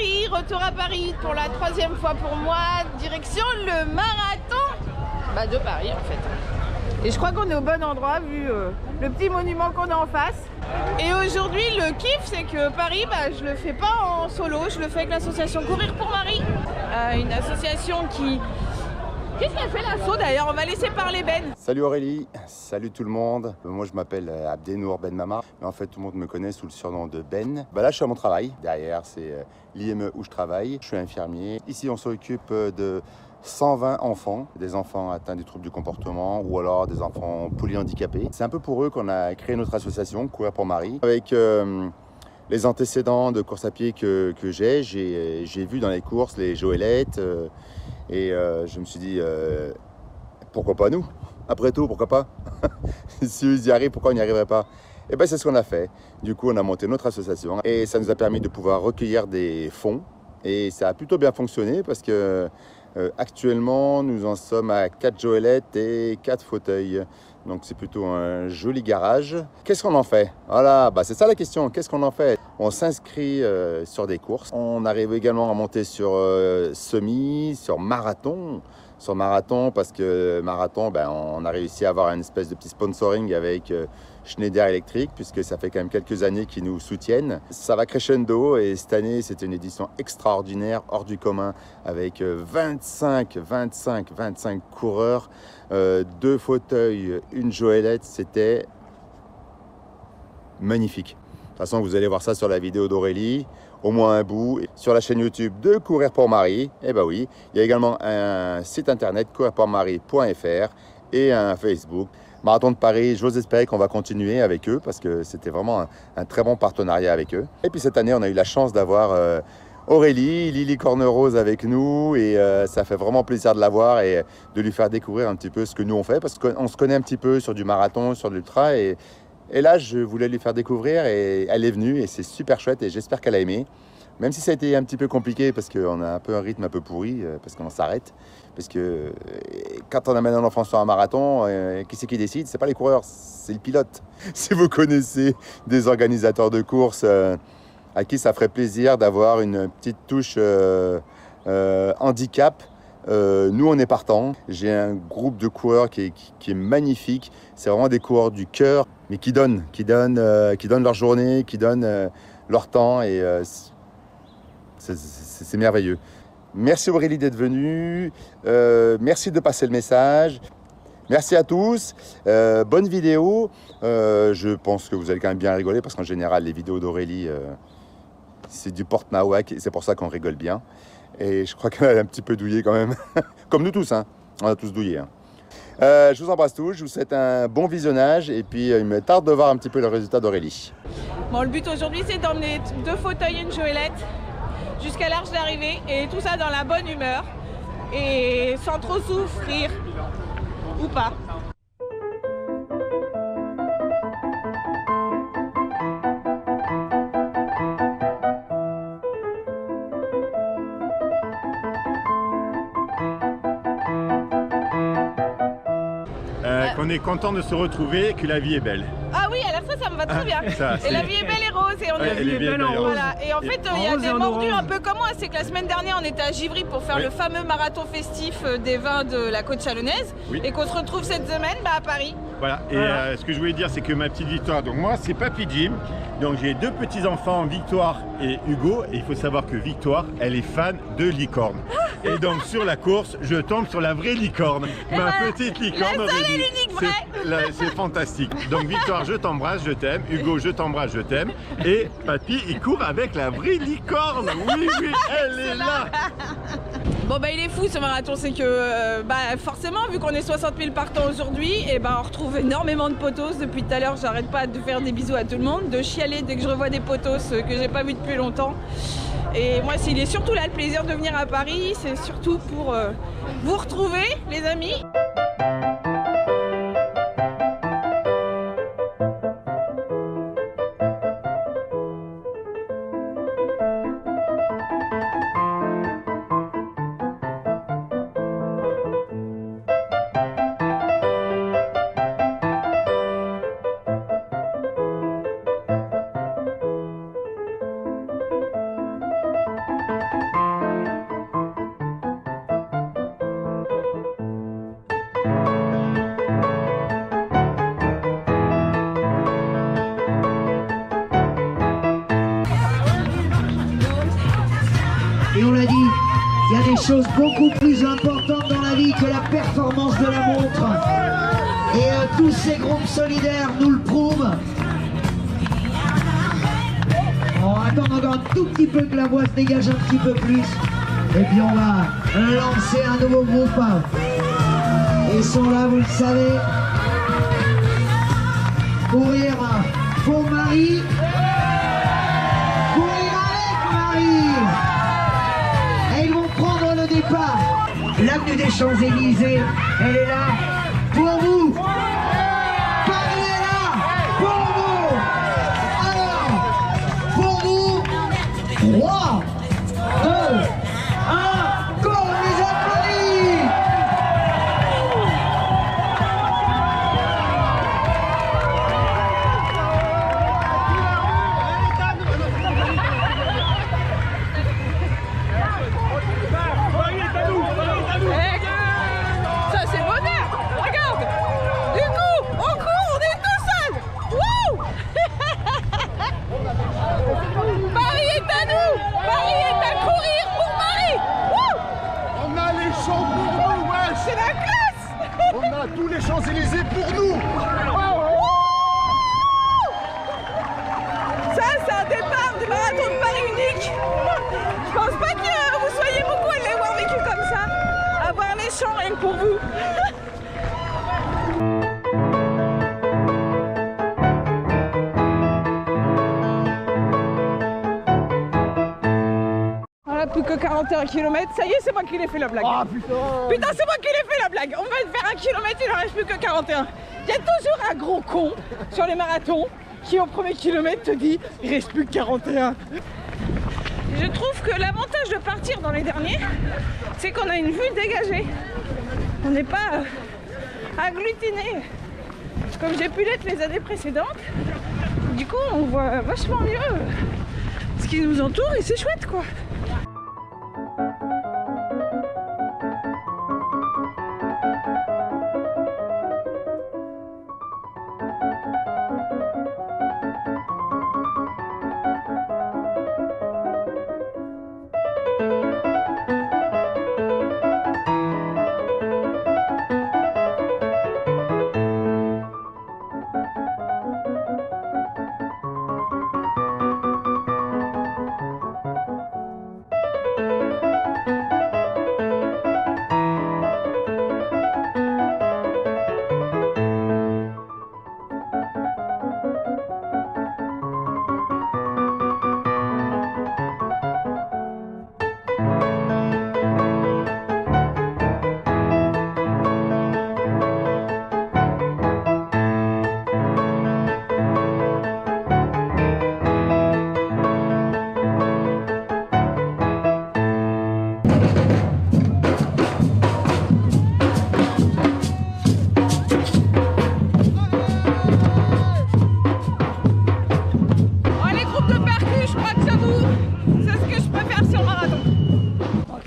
Paris, retour à Paris pour la 3e fois pour moi, direction le marathon de Paris en fait. Et je crois qu'on est au bon endroit vu le petit monument qu'on a en face. Et aujourd'hui le kiff c'est que Paris, je le fais pas en solo, je le fais avec l'association Courir pour Marie. Une association qui... Qu'est-ce qu'elle fait l'assaut d'ailleurs? On va laisser parler Ben. Salut Aurélie, salut tout le monde. Moi je m'appelle Abdenour Ben Mama, mais en fait tout le monde me connaît sous le surnom de Ben. Là je suis à mon travail, derrière c'est l'IME où je travaille. Je suis infirmier. Ici on s'occupe de 120 enfants, des enfants atteints du trouble du comportement ou alors des enfants polyhandicapés. C'est un peu pour eux qu'on a créé notre association Courir pour Marie. Avec les antécédents de course à pied que j'ai vu dans les courses les Joëlettes. Et je me suis dit, pourquoi pas nous? Après tout, pourquoi pas? Si eux y arrivent, pourquoi on n'y arriverait pas? Et bien c'est ce qu'on a fait. Du coup, on a monté notre association et ça nous a permis de pouvoir recueillir des fonds. Et ça a plutôt bien fonctionné parce que actuellement, nous en sommes à 4 Joëlettes et 4 fauteuils. Donc c'est plutôt un joli garage. Qu'est-ce qu'on en fait? Voilà, c'est ça la question. Qu'est-ce qu'on en fait? On s'inscrit sur des courses. On arrive également à monter sur semi, sur marathon. Sur marathon parce que marathon, on a réussi à avoir une espèce de petit sponsoring avec Schneider Electric puisque ça fait quand même quelques années qu'ils nous soutiennent. Ça va crescendo et cette année c'était une édition extraordinaire, hors du commun avec 25 coureurs, 2 fauteuils, une Joëlette, c'était magnifique. De toute façon vous allez voir ça sur la vidéo d'Aurélie, au moins un bout, sur la chaîne YouTube de Courir pour Marie. Et oui, il y a également un site internet courirpourmarie.fr et un Facebook. Marathon de Paris, j'ose espérer qu'on va continuer avec eux parce que c'était vraiment un très bon partenariat avec eux. Et puis cette année, on a eu la chance d'avoir Aurélie, Lily Cornerose avec nous et ça fait vraiment plaisir de la voir et de lui faire découvrir un petit peu ce que nous on fait parce qu'on se connaît un petit peu sur du marathon, sur de l'ultra et là, je voulais lui faire découvrir et elle est venue et c'est super chouette et j'espère qu'elle a aimé. Même si ça a été un petit peu compliqué parce qu'on a un peu un rythme un peu pourri, parce qu'on s'arrête. Parce que quand on amène un enfant sur un marathon, qui c'est qui décide? C'est pas les coureurs, c'est le pilote. Si vous connaissez des organisateurs de courses à qui ça ferait plaisir d'avoir une petite touche handicap, nous on est partants. J'ai un groupe de coureurs qui est magnifique. C'est vraiment des coureurs du cœur, mais qui donnent leur journée, qui donnent leur temps et c'est merveilleux. Merci Aurélie d'être venue. Merci de passer le message. Merci à tous. Bonne vidéo. Je pense que vous allez quand même bien rigoler parce qu'en général les vidéos d'Aurélie c'est du porte-nawak et c'est pour ça qu'on rigole bien. Et je crois qu'elle est un petit peu douillée quand même. Comme nous tous, hein. On a tous douillé. Hein. Je vous embrasse tous, je vous souhaite un bon visionnage et puis il me tarde de voir un petit peu le résultat d'Aurélie. Bon, le but aujourd'hui c'est d'emmener 2 fauteuils et une Joëlette jusqu'à l'arche d'arrivée et tout ça dans la bonne humeur et sans trop souffrir ou pas. On est content de se retrouver, que la vie est belle. Ah oui, alors ça me va très bien. Et la vie est belle et rose. Et on la vie est belle en rose. Voilà. Et en fait, il y a des mordus un peu comme moi. C'est que la semaine dernière, on était à Givry pour faire le fameux marathon festif des vins de la côte chalonnaise. Oui. Et qu'on se retrouve cette semaine à Paris. Voilà. Et ce que je voulais dire, c'est que ma petite Victoire, donc moi, c'est Papy Jim. Donc j'ai 2 petits-enfants, Victoire et Hugo. Et il faut savoir que Victoire, elle est fan de licorne. Et donc sur la course, je tombe sur la vraie licorne. Ma petite licorne. La seule et l'unique vraie. C'est fantastique. Donc Victoire, je t'embrasse, je t'aime. Hugo, je t'embrasse, je t'aime. Et Papy, il court avec la vraie licorne. Oui, elle est là. Bon il est fou ce marathon, c'est que forcément vu qu'on est 60 000 partants aujourd'hui, et on retrouve énormément de potos. Depuis tout à l'heure j'arrête pas de faire des bisous à tout le monde, de chialer dès que je revois des potos que j'ai pas vu depuis longtemps. Et moi il est surtout là le plaisir de venir à Paris, c'est surtout pour vous retrouver les amis. choses beaucoup plus importantes dans la vie que la performance de la montre. Et tous ces groupes solidaires nous le prouvent. On attend encore un tout petit peu que la voix se dégage un petit peu plus. Et puis on va lancer un nouveau groupe. Ils sont là, vous le savez. Courir pour Marie. Courir avec Marie. Et ils vont prendre le départ. L'avenue des Champs-Élysées, elle est là pour vous. Paris est là pour vous. Alors, pour vous, 3, 2, 1, go, les applaudis. Ça c'est bonheur. Regarde. Du coup, on court, on est tout seul. Wouh. Paris est à nous. Paris est à courir pour Marie. Wouh. On a les champs pour nous, wesh. C'est la classe. On a tous les Champs-Élysées pour nous. Ça, c'est un départ du marathon de Paris unique. Je pense pas que vous soyez beaucoup à l'avoir vécu comme ça. Avoir les champs rien que pour vous. Voilà, plus que 41 km. Ça y est, c'est moi qui l'ai fait la blague. Ah putain. Putain, c'est moi qui l'ai fait la blague. On va faire 1 km, il en reste plus que 41. Il y a toujours un gros con sur les marathons qui au premier kilomètre te dit il reste plus que 41. Je trouve que l'avantage de partir dans les derniers, c'est qu'on a une vue dégagée. On n'est pas agglutiné comme j'ai pu l'être les années précédentes. Du coup, on voit vachement mieux ce qui nous entoure et c'est chouette quoi.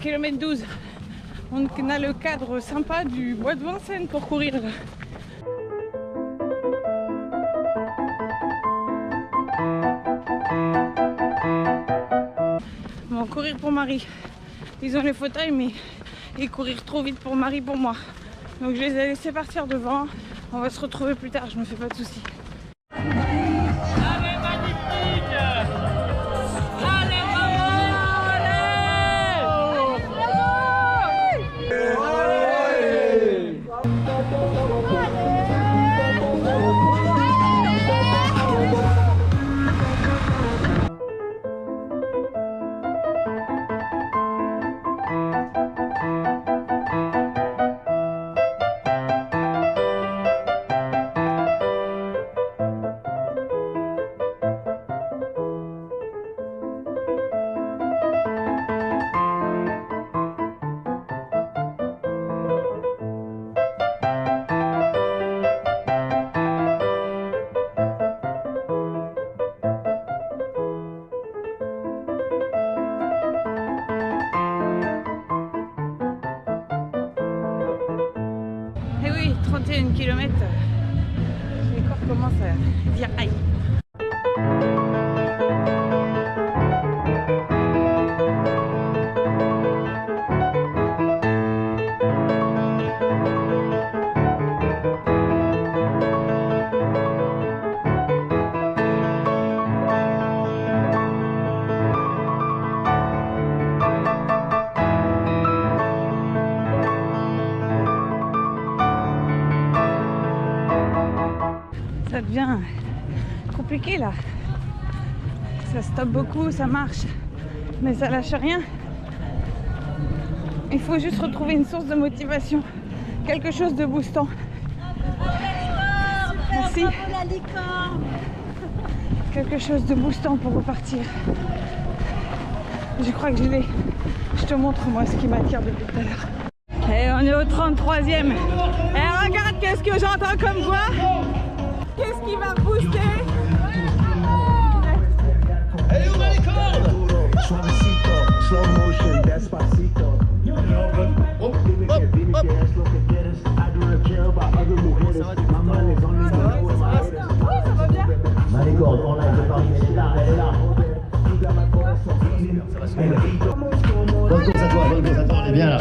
Kilomètre 12, on a le cadre sympa du bois de Vincennes pour courir là. On va courir pour Marie. Ils ont les fauteuils mais ils courir trop vite pour Marie pour moi. Donc je les ai laissés partir devant. On va se retrouver plus tard, je me fais pas de soucis. Et oui, 31 km, les corps commencent à dire aïe. ça devient compliqué là. Ça stoppe beaucoup, ça marche, mais ça lâche rien. Il faut juste retrouver une source de motivation, quelque chose de boostant. Merci. Quelque chose de boostant pour repartir. Je crois que je l'ai. Je te montre moi ce qui m'attire depuis tout à l'heure. Et on est au 33e. Et regarde qu'est-ce que j'entends comme voix. Qu'est-ce qui va booster? Hey, on a les cordes! Slow motion, despacito. Hop, hop, hop. On a les cordes, on live de Paris, elle est là, elle est là. Bonne course à toi, on est bien là.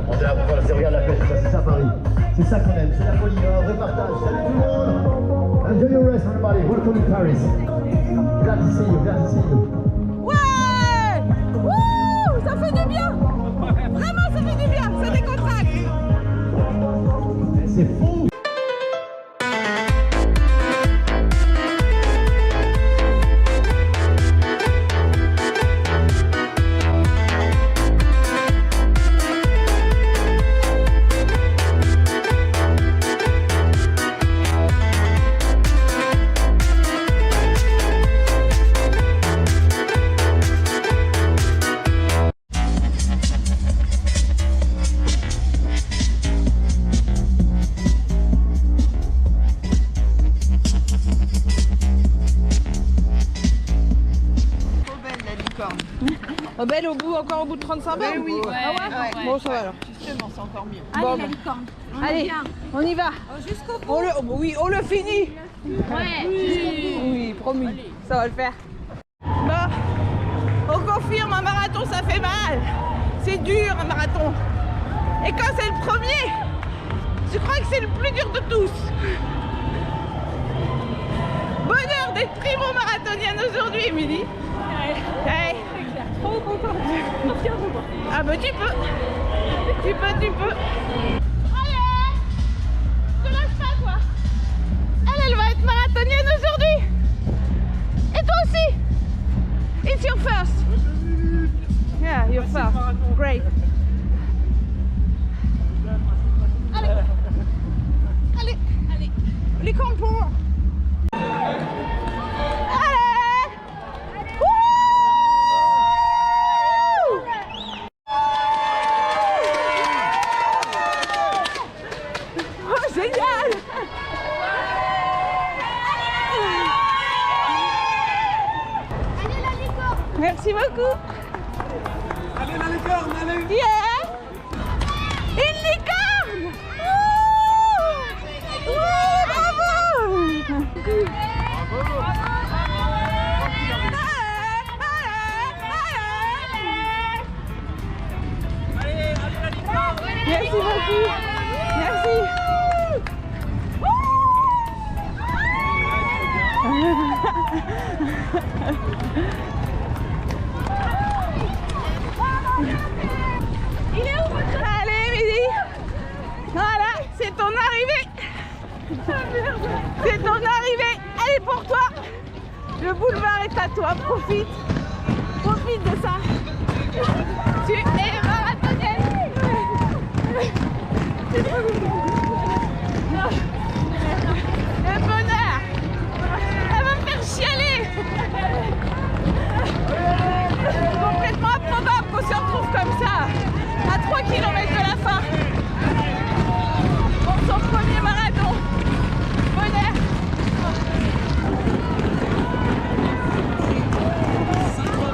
On est là pour faire la regarde la fête, c'est ça Paris. C'est ça qu'on aime, c'est la folie, un vrai partage. Salut tout le monde! Enjoy your rest, everybody. Welcome to Paris. Glad to see you, glad to see you. Ouais! Wouh! Ça fait du bien! Vraiment, ça fait du bien! Ça décontracte! C'est fou! Belle au bout, encore au bout de 35 bornes. Oui. Ouais. Bon, ça va alors. Justement, c'est encore mieux. Allez, la licorne. Allez, on y va. Jusqu'au bout. On le finit. Ouais. Oui, promis. Allez. Ça va le faire. Bon, on confirme, un marathon, ça fait mal. C'est dur, un marathon. Et quand c'est le premier, je crois que c'est le plus dur de tous. Bonheur d'être primo-marathonienne aujourd'hui, Émilie. Ouais. Trop contente. Ah bah tu peux. Tu peux. Allez, te lâche pas toi. Elle va être marathonienne aujourd'hui. Et toi aussi. It's your first. Yeah, your first. Great. Allez. Les campons. Merci beaucoup. Allez la licorne, allez. Yeah. Une licorne. Bravo. Merci beaucoup. Merci. Il est où votre... Allez, Émilie. Voilà, c'est ton arrivée. C'est ton arrivée. Elle est pour toi. Le boulevard est à toi. Profite. Profite de ça. Tu es marathonienne. Le bonheur. Elle va me faire chialer. Complètement improbable qu'on se retrouve comme ça, à 3 km de la fin, pour son premier marathon. Bonheur.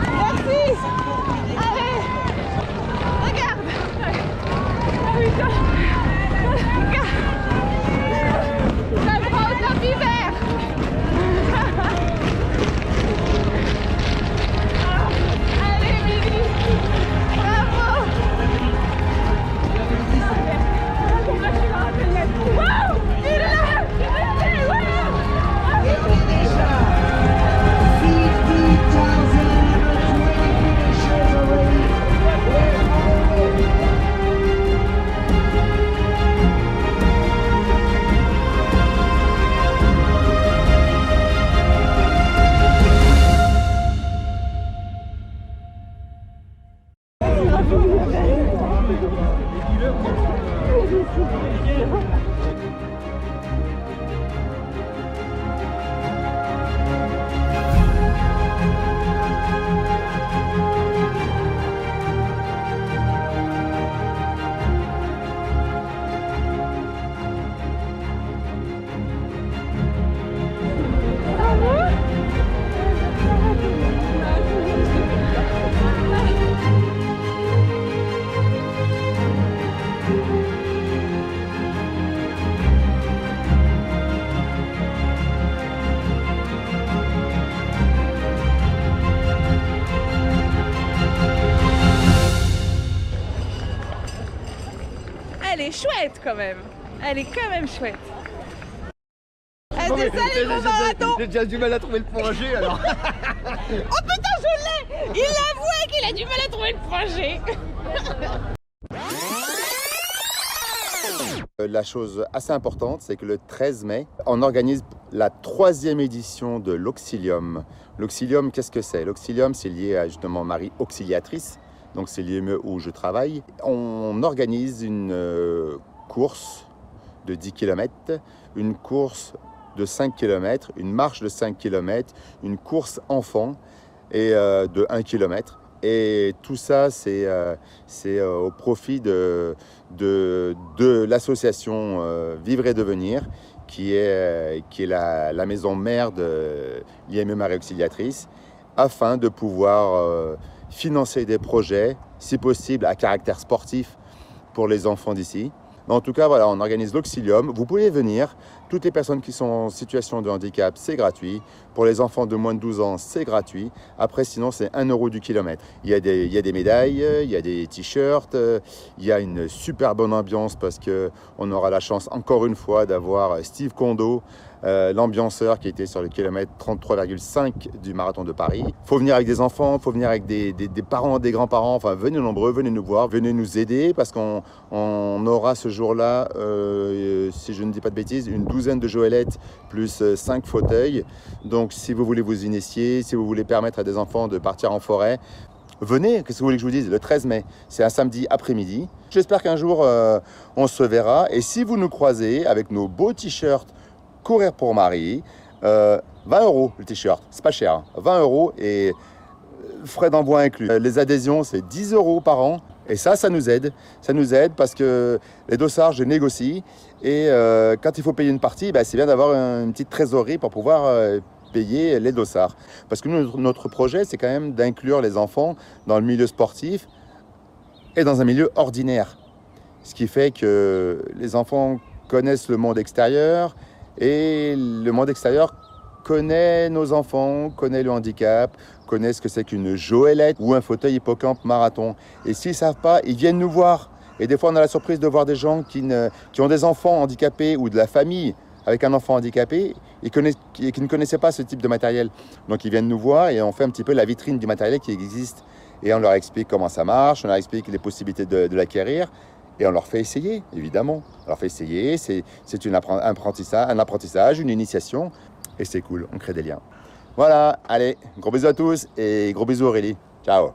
Merci. Allez, regarde. Ah putain. Elle est chouette quand même. Elle est quand même chouette. C'est ça les bons marathons. J'ai déjà du mal à trouver le point G alors. Oh putain, je l'ai. Il avouait qu'il a du mal à trouver le point G. La chose assez importante, c'est que le 13 mai, on organise la 3e édition de l'Auxilium. L'Auxilium, qu'est-ce que c'est? L'Auxilium, c'est lié à justement Marie Auxiliatrice, donc c'est l'IME où je travaille. On organise une course de 10 km, une course de 5 km, une marche de 5 km, une course enfant et de 1 km. Et tout ça, c'est au profit de l'association Vivre et Devenir, qui est la maison mère de l'IME Marie Auxiliatrice, afin de pouvoir financer des projets, si possible à caractère sportif, pour les enfants d'ici. Mais en tout cas, voilà, on organise l'Auxilium. Vous pouvez venir. Toutes les personnes qui sont en situation de handicap, c'est gratuit. Pour les enfants de moins de 12 ans, c'est gratuit. Après, sinon, c'est 1 € du kilomètre. Il y a des médailles, il y a des t-shirts, il y a une super bonne ambiance parce qu'on aura la chance, encore une fois, d'avoir Steve Kondo, l'ambianceur qui était sur le kilomètre 33,5 du marathon de Paris. Il faut venir avec des enfants, il faut venir avec des parents, des grands-parents. Enfin, venez nombreux, venez nous voir, venez nous aider parce qu'on aura ce jour-là, si je ne dis pas de bêtises, une douzaine de joëlettes plus 5 fauteuils. Donc, si vous voulez vous initier, si vous voulez permettre à des enfants de partir en forêt, venez, qu'est-ce que vous voulez que je vous dise? Le 13 mai, c'est un samedi après-midi. J'espère qu'un jour, on se verra. Et si vous nous croisez avec nos beaux t-shirts Courir pour Marie, 20 € le t-shirt, c'est pas cher, hein. 20 € et frais d'envoi inclus. Les adhésions, c'est 10 € par an. Et ça nous aide. Ça nous aide parce que les dossards, je négocie. Et quand il faut payer une partie, c'est bien d'avoir une petite trésorerie pour pouvoir payer les dossards. Parce que nous, notre projet, c'est quand même d'inclure les enfants dans le milieu sportif et dans un milieu ordinaire. Ce qui fait que les enfants connaissent le monde extérieur et le monde extérieur connaît nos enfants, connaît le handicap, connaît ce que c'est qu'une joëlette ou un fauteuil hippocampe marathon. Et s'ils ne savent pas, ils viennent nous voir. Et des fois, on a la surprise de voir des gens qui ont des enfants handicapés ou de la famille avec un enfant handicapé et qui ne connaissaient pas ce type de matériel. Donc, ils viennent nous voir et on fait un petit peu la vitrine du matériel qui existe. Et on leur explique comment ça marche, on leur explique les possibilités de l'acquérir. Et on leur fait essayer, évidemment. On leur fait essayer, c'est un apprentissage, une initiation. Et c'est cool, on crée des liens. Voilà, allez, gros bisous à tous et gros bisous Aurélie. Ciao.